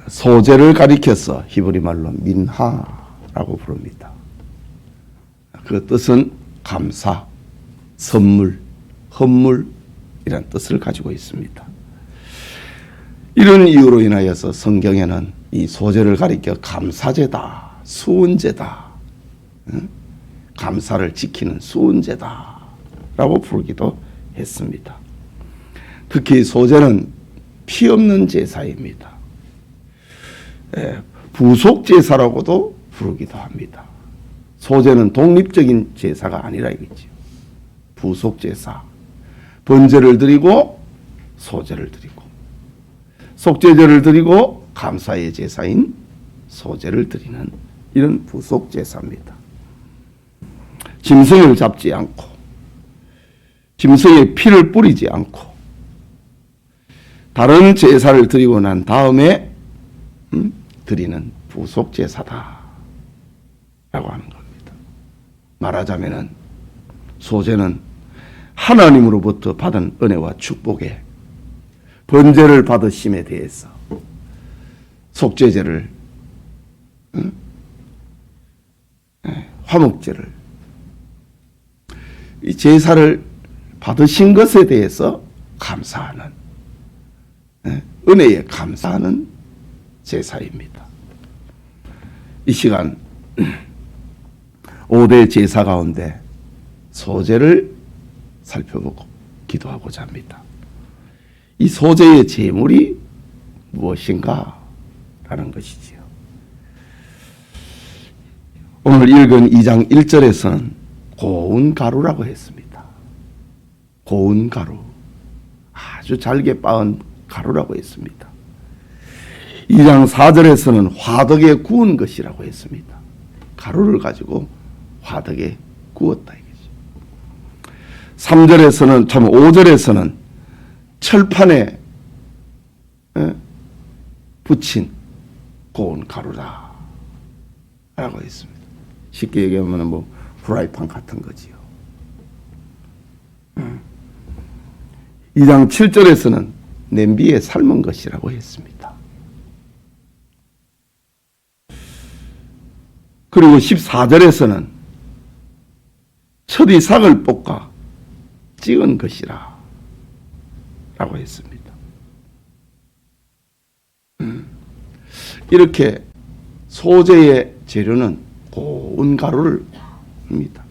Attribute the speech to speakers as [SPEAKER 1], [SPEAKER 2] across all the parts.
[SPEAKER 1] 소재를 가리켜서 히브리 말로 민하라고 부릅니다. 그 뜻은 감사, 선물, 헌물이란 뜻을 가지고 있습니다. 이런 이유로 인하여서 성경에는 이 소재를 가리켜 감사제다, 수은제다, 감사를 지키는 수은제다 라고 부르기도 했습니다. 특히 소재는 피 없는 제사입니다. 부속제사라고도 부르기도 합니다. 소재는 독립적인 제사가 아니라 이거죠. 부속제사, 번제를 드리고 소재를 드리고 속죄제를 드리고 감사의 제사인 소재를 드리는 이런 부속제사입니다. 짐승을 잡지 않고 짐승의 피를 뿌리지 않고 다른 제사를 드리고 난 다음에 드리는 부속제사다 라고 하는 겁니다. 말하자면은 소재는 하나님으로부터 받은 은혜와 축복에 번제를 받으심에 대해서 속죄제를 화목제를 이 제사를 받으신 것에 대해서 감사하는 은혜에 감사하는 제사입니다. 이 시간 5대 제사 가운데 소재를 살펴보고 기도하고자 합니다. 이 소재의 제물이 무엇인가 라는 것이지요. 오늘 읽은 2장 1절에서는 고운 가루라고 했습니다. 고운 가루, 아주 잘게 빻은 가루라고 했습니다. 2장 4절에서는 화덕에 구운 것이라고 했습니다. 가루를 가지고 화덕에 구웠다 이거죠. 3절에서는 5절에서는 철판에 붙인 고운 가루다 라고 했습니다. 쉽게 얘기하면 뭐 프라이팬 같은 거지요. 2장 7절에서는 냄비에 삶은 것이라고 했습니다. 그리고 14절에서는 첫이삭을 볶아 찍은 것이라 라고 했습니다. 이렇게 소재의 재료는 고운 가루를 합니다.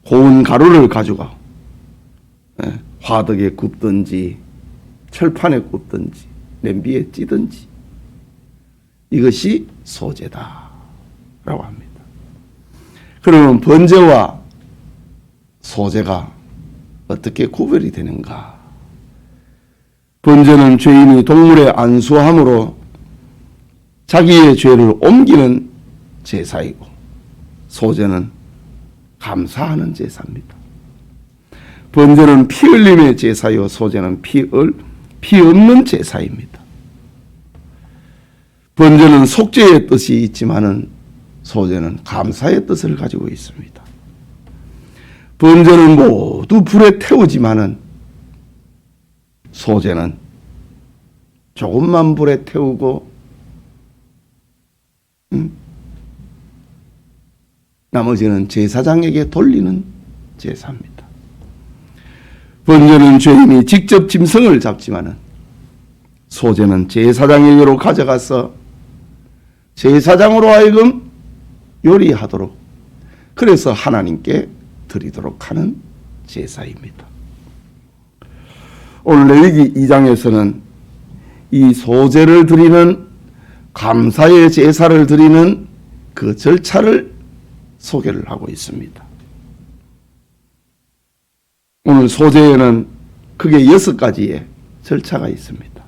[SPEAKER 1] 고운 가루를 가지고 화덕에 굽든지 철판에 굽든지 냄비에 찌든지 이것이 소재다 라고 합니다. 그러면 번제와 소재가 어떻게 구별이 되는가? 번제는 죄인이 동물의 안수함으로 자기의 죄를 옮기는 제사이고 소재는 감사하는 제사입니다. 번제는 피 흘림의 제사요 소재는 피 없는 제사입니다. 번제는 속죄의 뜻이 있지만은 소재는 감사의 뜻을 가지고 있습니다. 번제는 모두 불에 태우지만은 소재는 조금만 불에 태우고 나머지는 제사장에게 돌리는 제사입니다. 번제는 죄인이 직접 짐승을 잡지만은 소재는 제사장에게로 가져가서 제사장으로 하여금 요리하도록 그래서 하나님께 드리도록 하는 제사입니다. 오늘 레위기 2장에서는 이 소재를 드리는 감사의 제사를 드리는 그 절차를 소개를 하고 있습니다. 오늘 소재에는 크게 6가지의 절차가 있습니다.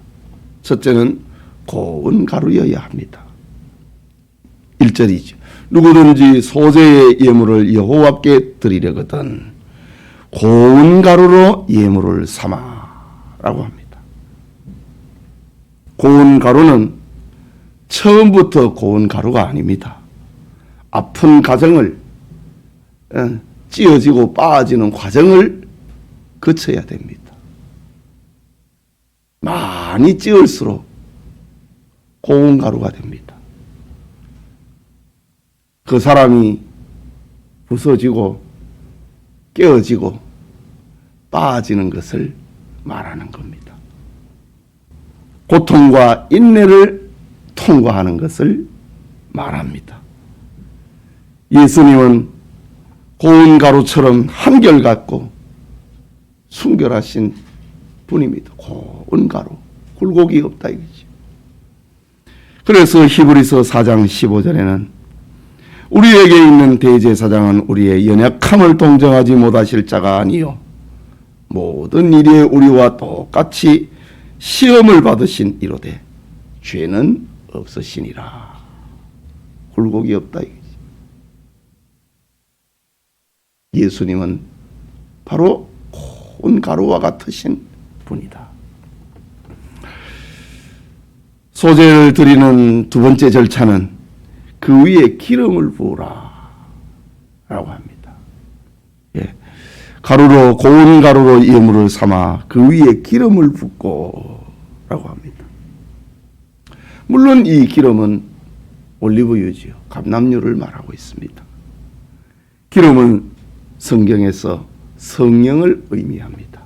[SPEAKER 1] 첫째는 고운 가루여야 합니다. 1절이죠. 누구든지 소재의 예물을 여호와께 드리려거든 고운 가루로 예물을 삼아라고 합니다. 고운 가루는 처음부터 고운 가루가 아닙니다. 아픈 과정을 찌어지고 빠지는 과정을 거쳐야 됩니다. 많이 찌을수록 고운 가루가 됩니다. 그 사람이 부서지고 깨어지고 빠지는 것을 말하는 겁니다. 고통과 인내를 통과하는 것을 말합니다. 예수님은 고운 가루처럼 한결같고 순결하신 분입니다. 고운 가루, 굴곡이 없다 이거죠. 그래서 히브리서 4장 15절에는 우리에게 있는 대제사장은 우리의 연약함을 동정하지 못하실 자가 아니요 모든 일에 우리와 똑같이 시험을 받으신 이로되 죄는 없으시니라. 굴곡이 없다 이거지. 예수님은 바로 고운 가루와 같으신 분이다. 소제를 드리는 두 번째 절차는 그 위에 기름을 부으라 라고 합니다. 예. 가루로 고운 가루로 예물을 삼아 그 위에 기름을 붓고 라고 합니다. 물론 이 기름은 올리브유지요. 감람유를 말하고 있습니다. 기름은 성경에서 성령을 의미합니다.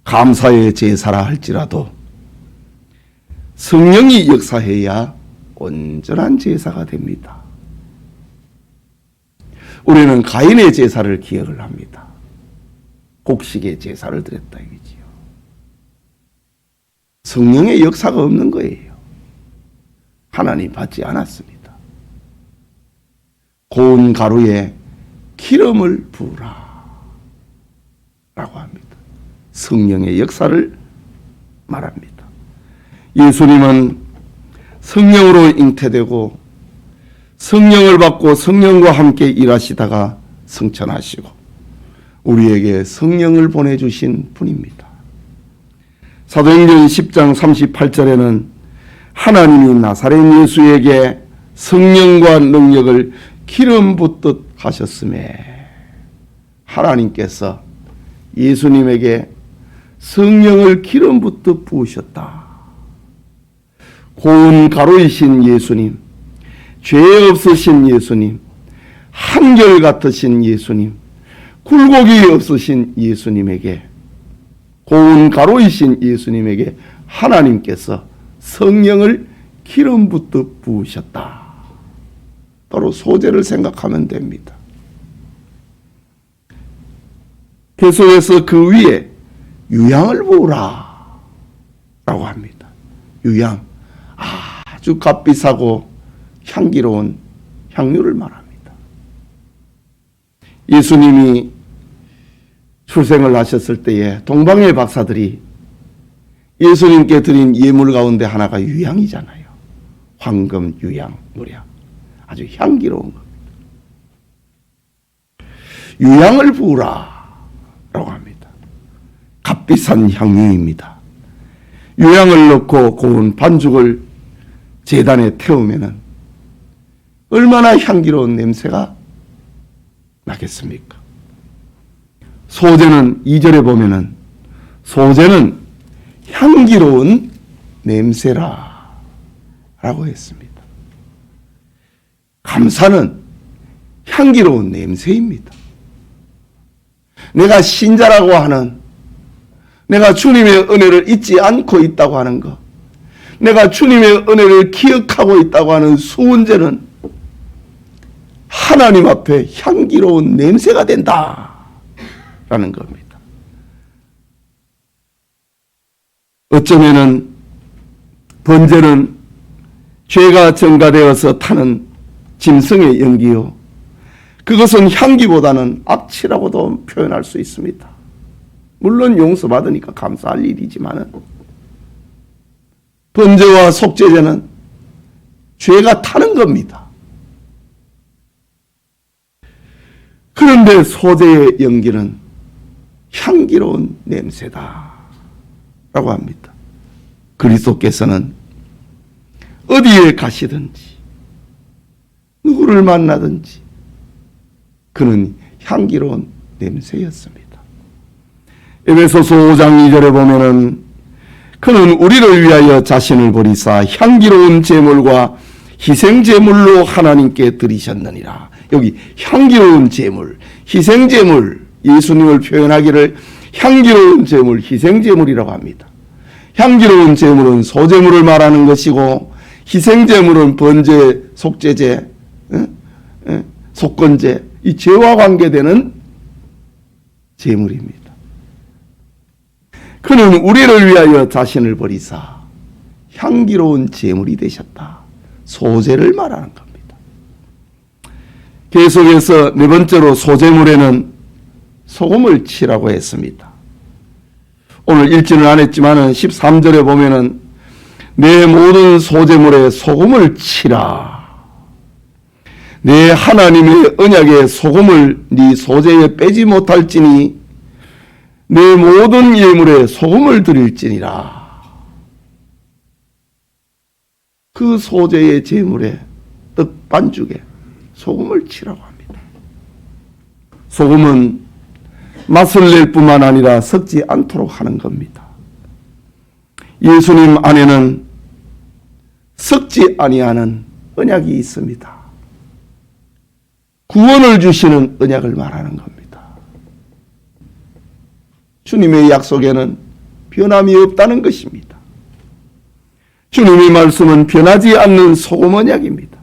[SPEAKER 1] 감사의 제사라 할지라도 성령이 역사해야 온전한 제사가 됩니다. 우리는 가인의 제사를 기억을 합니다. 곡식의 제사를 드렸다 이거지요. 성령의 역사가 없는 거예요. 하나님 받지 않았습니다. 고운 가루에 기름을 부으라 라고 합니다. 성령의 역사를 말합니다. 예수님은 성령으로 잉태되고 성령을 받고 성령과 함께 일하시다가 승천하시고 우리에게 성령을 보내주신 분입니다. 사도행전 10장 38절에는 하나님이 나사렛 예수에게 성령과 능력을 기름 붓듯 하셨음에 하나님께서 예수님에게 성령을 기름 붓듯 부으셨다. 고운 가루이신 예수님, 죄 없으신 예수님, 한결같으신 예수님, 굴곡이 없으신 예수님에게, 고운 가루이신 예수님에게 하나님께서 성령을 기름 붓듯 부으셨다. 바로 소제를 생각하면 됩니다. 계속해서 그 위에 유향을 부으라 라고 합니다. 유향, 아주 값비싸고 향기로운 향유를 말합니다. 예수님이 출생을 하셨을 때에 동방의 박사들이 예수님께 드린 예물 가운데 하나가 유향이잖아요. 황금, 유향, 무량. 아주 향기로운 겁니다. 유향을 부으라 라고 합니다. 값비싼 향유입니다. 유향을 넣고 고운 반죽을 제단에 태우면은 얼마나 향기로운 냄새가 나겠습니까? 소제는 2절에 보면은 소제는 향기로운 냄새라 라고 했습니다. 감사는 향기로운 냄새입니다. 내가 신자라고 하는, 내가 주님의 은혜를 잊지 않고 있다고 하는 것, 내가 주님의 은혜를 기억하고 있다고 하는 수은제는 하나님 앞에 향기로운 냄새가 된다라는 겁니다. 어쩌면은 번제는 죄가 전가되어서 타는 짐승의 연기요, 그것은 향기보다는 악취라고도 표현할 수 있습니다. 물론 용서받으니까 감사할 일이지만은 번제와 속죄제는 죄가 타는 겁니다. 그런데 소제의 연기는 향기로운 냄새다 라고 합니다. 그리스도께서는 어디에 가시든지 누구를 만나든지 그는 향기로운 냄새였습니다. 에베소서 5장 2절에 보면은 그는 우리를 위하여 자신을 버리사 향기로운 제물과 희생 제물로 하나님께 드리셨느니라. 여기 향기로운 제물, 희생 제물, 예수님을 표현하기를 향기로운 제물, 희생 제물이라고 합니다. 향기로운 제물은 소제물을 말하는 것이고, 희생 제물은 번제, 속죄제, 속건제, 이 죄와 관계되는 제물입니다. 그는 우리를 위하여 자신을 버리사 향기로운 제물이 되셨다. 소제를 말하는 겁니다. 계속해서 네 번째로 소제물에는 소금을 치라고 했습니다. 오늘 읽지는 않았지만 13절에 보면은 내 모든 소제물에 소금을 치라. 내 하나님의 언약에 소금을 네 소제에 빼지 못할지니 내 모든 예물에 소금을 드릴지니라. 그 소제의 제물에 떡 반죽에 소금을 치라고 합니다. 소금은 맛을 낼 뿐만 아니라 썩지 않도록 하는 겁니다. 예수님 안에는 썩지 아니하는 언약이 있습니다. 구원을 주시는 언약을 말하는 겁니다. 주님의 약속에는 변함이 없다는 것입니다. 주님의 말씀은 변하지 않는 소금 언약입니다.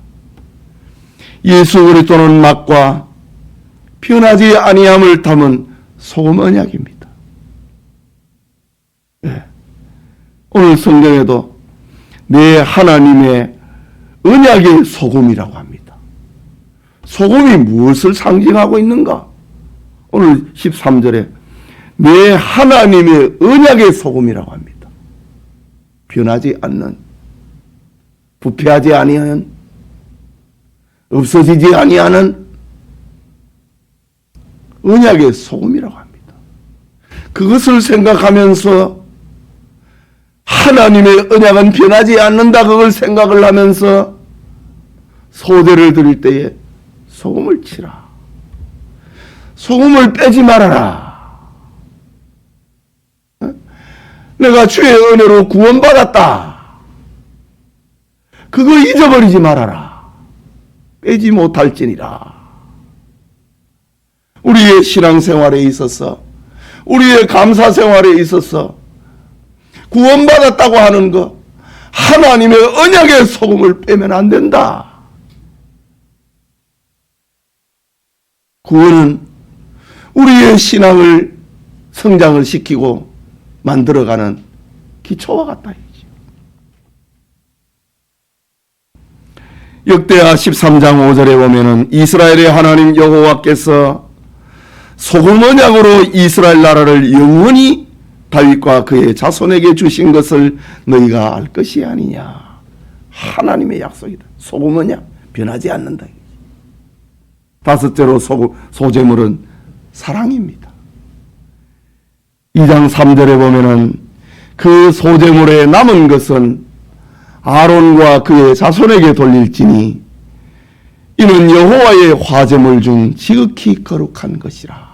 [SPEAKER 1] 예수 그리스도는 맛과 변하지 아니함을 담은 소금 언약입니다. 네. 오늘 성경에도 내 하나님의 언약의 소금이라고 합니다. 소금이 무엇을 상징하고 있는가? 오늘 13절에 내 하나님의 언약의 소금이라고 합니다. 변하지 않는, 부패하지 아니하는, 없어지지 아니하는 언약의 소금이라고 합니다. 그것을 생각하면서 하나님의 언약은 변하지 않는다, 그걸 생각을 하면서 소제를 드릴 때에 소금을 치라. 소금을 빼지 말아라. 내가 주의 은혜로 구원받았다. 그거 잊어버리지 말아라. 빼지 못할지니라. 우리의 신앙생활에 있어서, 우리의 감사생활에 있어서 구원받았다고 하는 것, 하나님의 언약의 소금을 빼면 안 된다. 구원은 우리의 신앙을 성장을 시키고 만들어가는 기초와 같다. 역대하 13장 5절에 보면은 이스라엘의 하나님 여호와께서 소금 언약으로 이스라엘 나라를 영원히 다윗과 그의 자손에게 주신 것을 너희가 알 것이 아니냐. 하나님의 약속이다. 소금 언약 변하지 않는다. 다섯째로 소제물은 사랑입니다. 2장 3절에 보면은 그 소제물에 남은 것은 아론과 그의 자손에게 돌릴지니 이는 여호와의 화제물 중 지극히 거룩한 것이라.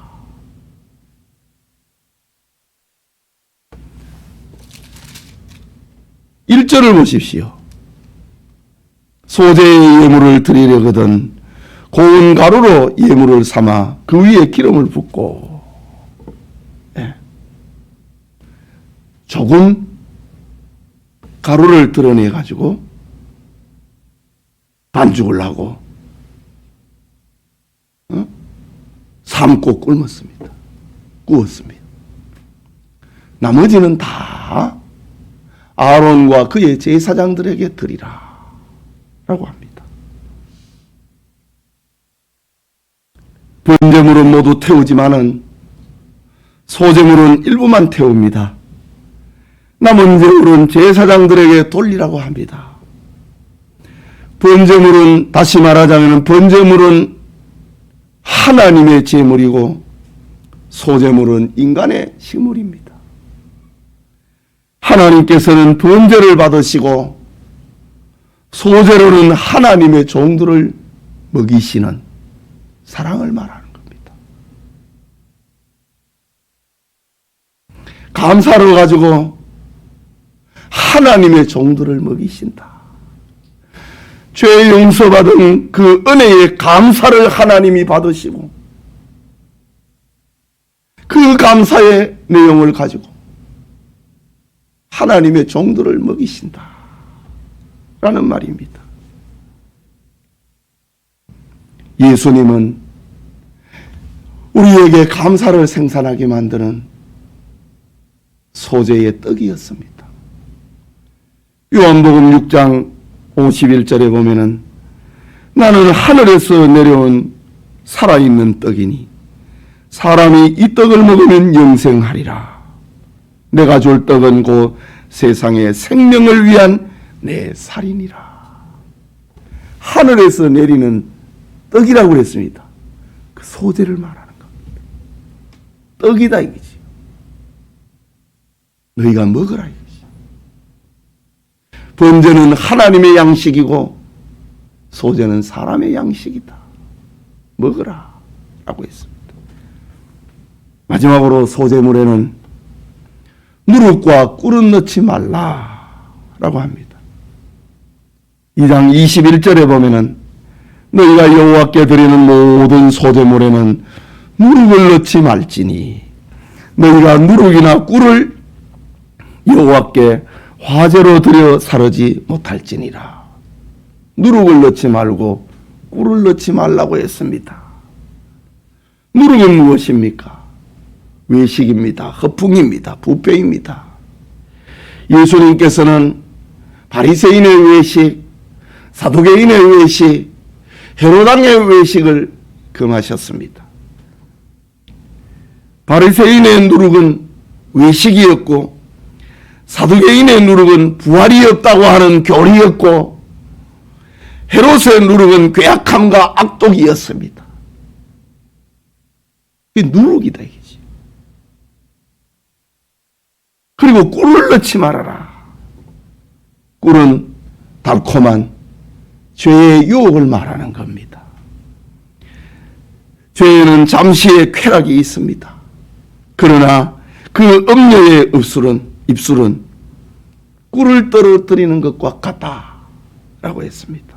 [SPEAKER 1] 일절을 보십시오. 소제의 예물을 드리려거든 고운 가루로 예물을 삼아 그 위에 기름을 붓고 조금 가루를 드러내 가지고 반죽을 하고 삶고 삶았습니다. 구웠습니다. 나머지는 다 아론과 그의 제사장들에게 드리라 라고 합니다. 번제물은 모두 태우지만은 소제물은 일부만 태웁니다. 남은 제물은 제사장들에게 돌리라고 합니다. 번제물은, 다시 말하자면 번제물은 하나님의 제물이고 소제물은 인간의 식물입니다. 하나님께서는 번제를 받으시고 소제로는 하나님의 종들을 먹이시는 사랑을 말하는 겁니다. 감사를 가지고 하나님의 종들을 먹이신다. 죄 용서받은 그 은혜의 감사를 하나님이 받으시고 그 감사의 내용을 가지고 하나님의 종들을 먹이신다 라는 말입니다. 예수님은 우리에게 감사를 생산하게 만드는 소재의 떡이었습니다. 요한복음 6장 51절에 보면은 나는 하늘에서 내려온 살아있는 떡이니 사람이 이 떡을 먹으면 영생하리라. 내가 줄 떡은 곧 세상의 생명을 위한 내 살이니라. 하늘에서 내리는 떡이라고 그랬습니다. 그 소재를 말하는 겁니다. 떡이다 이거지. 너희가 먹으라 이거지. 번제는 하나님의 양식이고 소재는 사람의 양식이다. 먹으라 라고 했습니다. 마지막으로 소재물에는 누룩과 꿀은 넣지 말라라고 합니다. 2장 21절에 보면은 너희가 여호와께 드리는 모든 소재물에는 누룩을 넣지 말지니 너희가 누룩이나 꿀을 여호와께 화제로 드려 사르지 못할지니라. 누룩을 넣지 말고 꿀을 넣지 말라고 했습니다. 누룩은 무엇입니까? 외식입니다. 허풍입니다. 부패입니다. 예수님께서는 바리새인의 외식, 사두개인의 외식, 헤로당의 외식을 금하셨습니다. 바리새인의 누룩은 외식이었고 사두개인의 누룩은 부활이 없다고 하는 교리였고 헤롯의 누룩은 괴악함과 악독이었습니다. 이게 누룩이다 이거지. 그리고 꿀을 넣지 말아라. 꿀은 달콤한 죄의 유혹을 말하는 겁니다. 죄에는 잠시의 쾌락이 있습니다. 그러나 그 음료의 입술은 꿀을 떨어뜨리는 것과 같다라고 했습니다.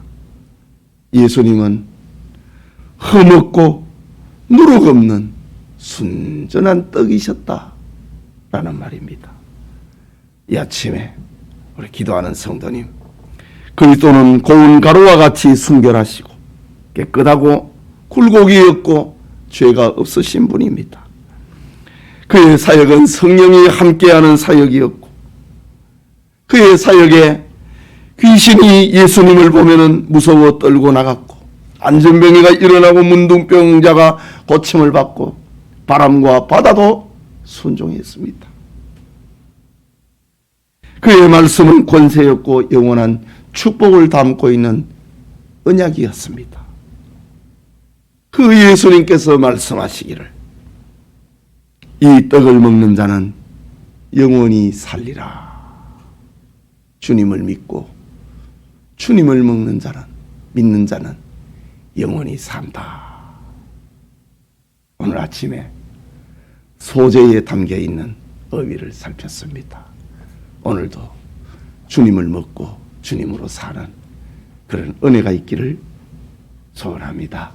[SPEAKER 1] 예수님은 흠없고 누룩 없는 순전한 떡이셨다라는 말입니다. 이 아침에 우리 기도하는 성도님, 그리스도는 고운 가루와 같이 순결하시고 깨끗하고 굴곡이 없고 죄가 없으신 분입니다. 그의 사역은 성령이 함께하는 사역이었고 그의 사역에 귀신이 예수님을 보면은 무서워 떨고 나갔고 안전병이가 일어나고 문둥병자가 고침을 받고 바람과 바다도 순종했습니다. 그의 말씀은 권세였고 영원한 축복을 담고 있는 언약이었습니다. 그 예수님께서 말씀하시기를 이 떡을 먹는 자는 영원히 살리라. 주님을 믿고 주님을 믿는 자는 영원히 산다. 오늘 아침에 소재에 담겨 있는 의미를 살폈습니다. 오늘도 주님을 먹고 주님으로 사는 그런 은혜가 있기를 소원합니다.